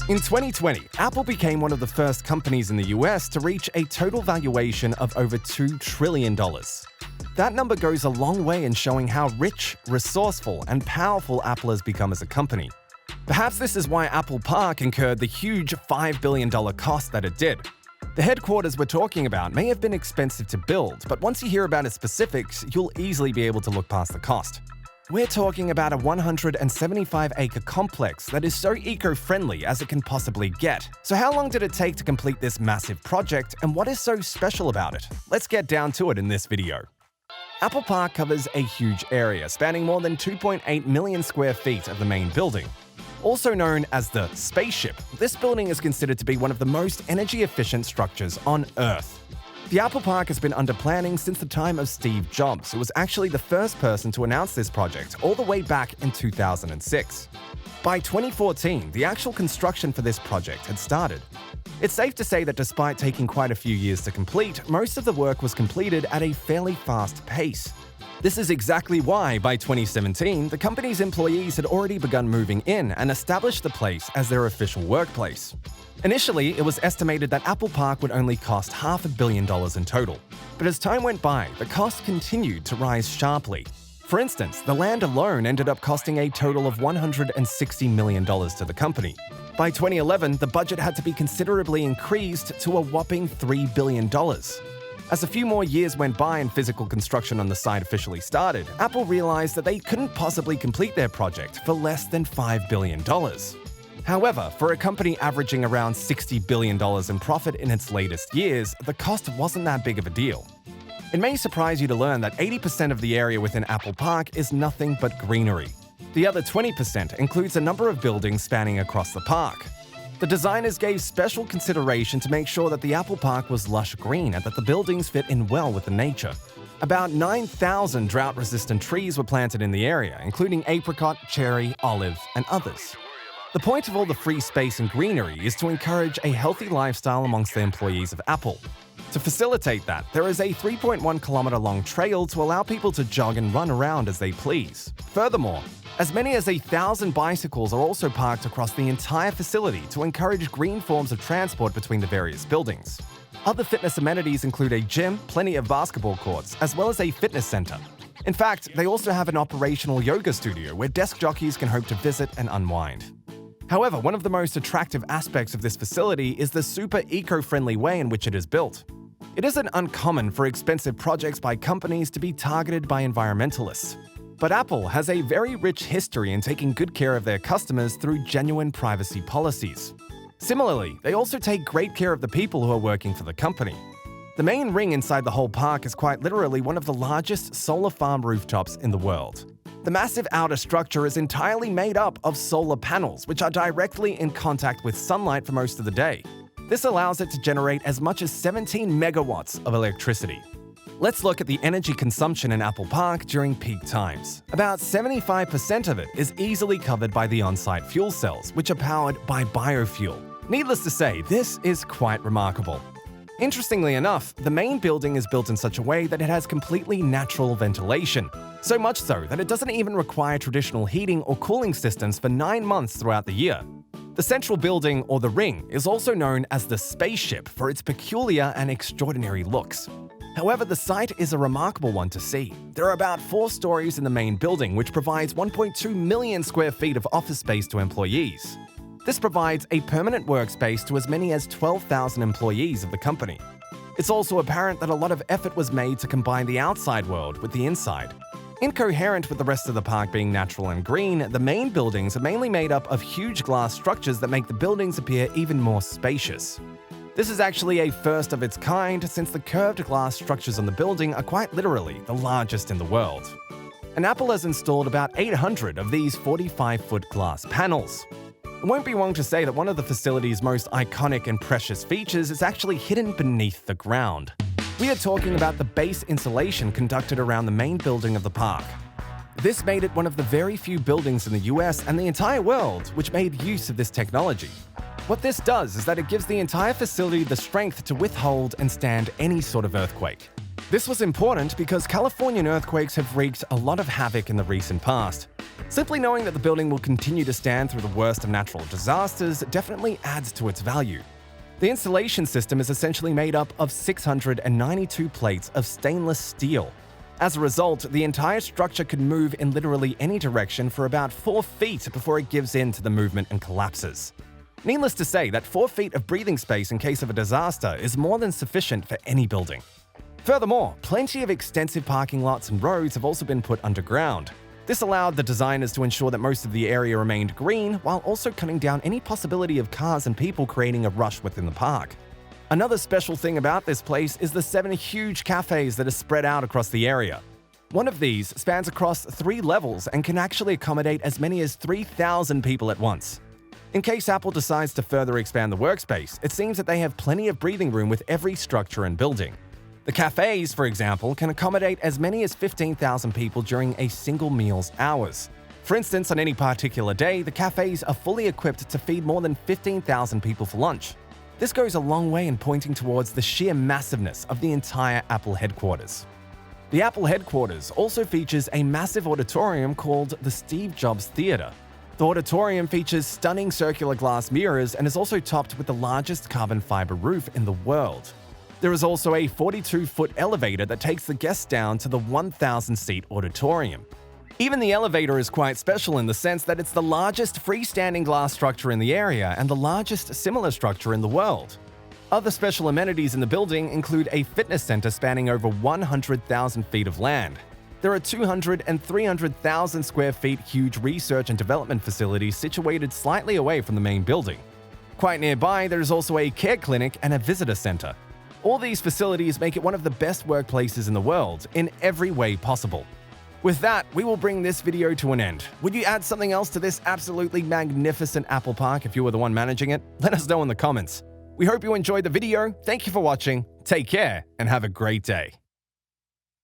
In 2020, Apple became one of the first companies in the US to reach a total valuation of over $2 trillion. That number goes a long way in showing how rich, resourceful, and powerful Apple has become as a company. Perhaps this is why Apple Park incurred the huge $5 billion cost that it did. The headquarters we're talking about may have been expensive to build, but once you hear about its specifics, you'll easily be able to look past the cost. We're talking about a 175-acre complex that is so eco-friendly as it can possibly get. So how long did it take to complete this massive project, and what is so special about it? Let's get down to it in this video. Apple Park covers a huge area, spanning more than 2.8 million square feet of the main building. Also known as the spaceship, this building is considered to be one of the most energy-efficient structures on Earth. The Apple Park has been under planning since the time of Steve Jobs, who was actually the first person to announce this project all the way back in 2006. By 2014, the actual construction for this project had started. It's safe to say that despite taking quite a few years to complete, most of the work was completed at a fairly fast pace. This is exactly why, by 2017, the company's employees had already begun moving in and established the place as their official workplace. Initially, it was estimated that Apple Park would only cost $500 million in total. But as time went by, the cost continued to rise sharply. For instance, the land alone ended up costing a total of $160 million to the company. By 2011, the budget had to be considerably increased to a whopping $3 billion. As a few more years went by and physical construction on the site officially started, Apple realized that they couldn't possibly complete their project for less than $5 billion. However, for a company averaging around $60 billion in profit in its latest years, the cost wasn't that big of a deal. It may surprise you to learn that 80% of the area within Apple Park is nothing but greenery. The other 20% includes a number of buildings spanning across the park. The designers gave special consideration to make sure that the Apple Park was lush green and that the buildings fit in well with the nature. About 9,000 drought-resistant trees were planted in the area, including apricot, cherry, olive, and others. The point of all the free space and greenery is to encourage a healthy lifestyle amongst the employees of Apple. To facilitate that, there is a 3.1-kilometer-long trail to allow people to jog and run around as they please. Furthermore, as many as 1,000 bicycles are also parked across the entire facility to encourage green forms of transport between the various buildings. Other fitness amenities include a gym, plenty of basketball courts, as well as a fitness center. In fact, they also have an operational yoga studio where desk jockeys can hope to visit and unwind. However, one of the most attractive aspects of this facility is the super eco-friendly way in which it is built. It isn't uncommon for expensive projects by companies to be targeted by environmentalists. But Apple has a very rich history in taking good care of their customers through genuine privacy policies. Similarly, they also take great care of the people who are working for the company. The main ring inside the whole park is quite literally one of the largest solar farm rooftops in the world. The massive outer structure is entirely made up of solar panels, which are directly in contact with sunlight for most of the day. This allows it to generate as much as 17 megawatts of electricity. Let's look at the energy consumption in Apple Park during peak times. About 75% of it is easily covered by the on-site fuel cells, which are powered by biofuel. Needless to say, this is quite remarkable. Interestingly enough, the main building is built in such a way that it has completely natural ventilation. So much so that it doesn't even require traditional heating or cooling systems for 9 months throughout the year. The central building, or the ring, is also known as the spaceship for its peculiar and extraordinary looks. However, the site is a remarkable one to see. There are about 4 stories in the main building, which provides 1.2 million square feet of office space to employees. This provides a permanent workspace to as many as 12,000 employees of the company. It's also apparent that a lot of effort was made to combine the outside world with the inside. Incoherent with the rest of the park being natural and green, the main buildings are mainly made up of huge glass structures that make the buildings appear even more spacious. This is actually a first of its kind, since the curved glass structures on the building are quite literally the largest in the world. And Apple has installed about 800 of these 45-foot glass panels. It won't be wrong to say that one of the facility's most iconic and precious features is actually hidden beneath the ground. We are talking about the base insulation conducted around the main building of the park. This made it one of the very few buildings in the US and the entire world which made use of this technology. What this does is that it gives the entire facility the strength to withhold and stand any sort of earthquake. This was important because Californian earthquakes have wreaked a lot of havoc in the recent past. Simply knowing that the building will continue to stand through the worst of natural disasters definitely adds to its value. The installation system is essentially made up of 692 plates of stainless steel. As a result, the entire structure could move in literally any direction for about 4 feet before it gives in to the movement and collapses. Needless to say that 4 feet of breathing space in case of a disaster is more than sufficient for any building. Furthermore, plenty of extensive parking lots and roads have also been put underground. This allowed the designers to ensure that most of the area remained green while also cutting down any possibility of cars and people creating a rush within the park. Another special thing about this place is the 7 huge cafes that are spread out across the area. One of these spans across 3 levels and can actually accommodate as many as 3,000 people at once. In case Apple decides to further expand the workspace, it seems that they have plenty of breathing room with every structure and building. The cafes, for example, can accommodate as many as 15,000 people during a single meal's hours. For instance, on any particular day, the cafes are fully equipped to feed more than 15,000 people for lunch. This goes a long way in pointing towards the sheer massiveness of the entire Apple headquarters. The Apple headquarters also features a massive auditorium called the Steve Jobs Theater. The auditorium features stunning circular glass mirrors and is also topped with the largest carbon fiber roof in the world. There is also a 42-foot elevator that takes the guests down to the 1,000-seat auditorium. Even the elevator is quite special in the sense that it's the largest freestanding glass structure in the area and the largest similar structure in the world. Other special amenities in the building include a fitness center spanning over 100,000 feet of land. There are 200 and 300,000 square feet huge research and development facilities situated slightly away from the main building. Quite nearby, there is also a care clinic and a visitor center. All these facilities make it one of the best workplaces in the world in every way possible. With that, we will bring this video to an end. Would you add something else to this absolutely magnificent Apple Park if you were the one managing it? Let us know in the comments. We hope you enjoyed the video. Thank you for watching. Take care and have a great day.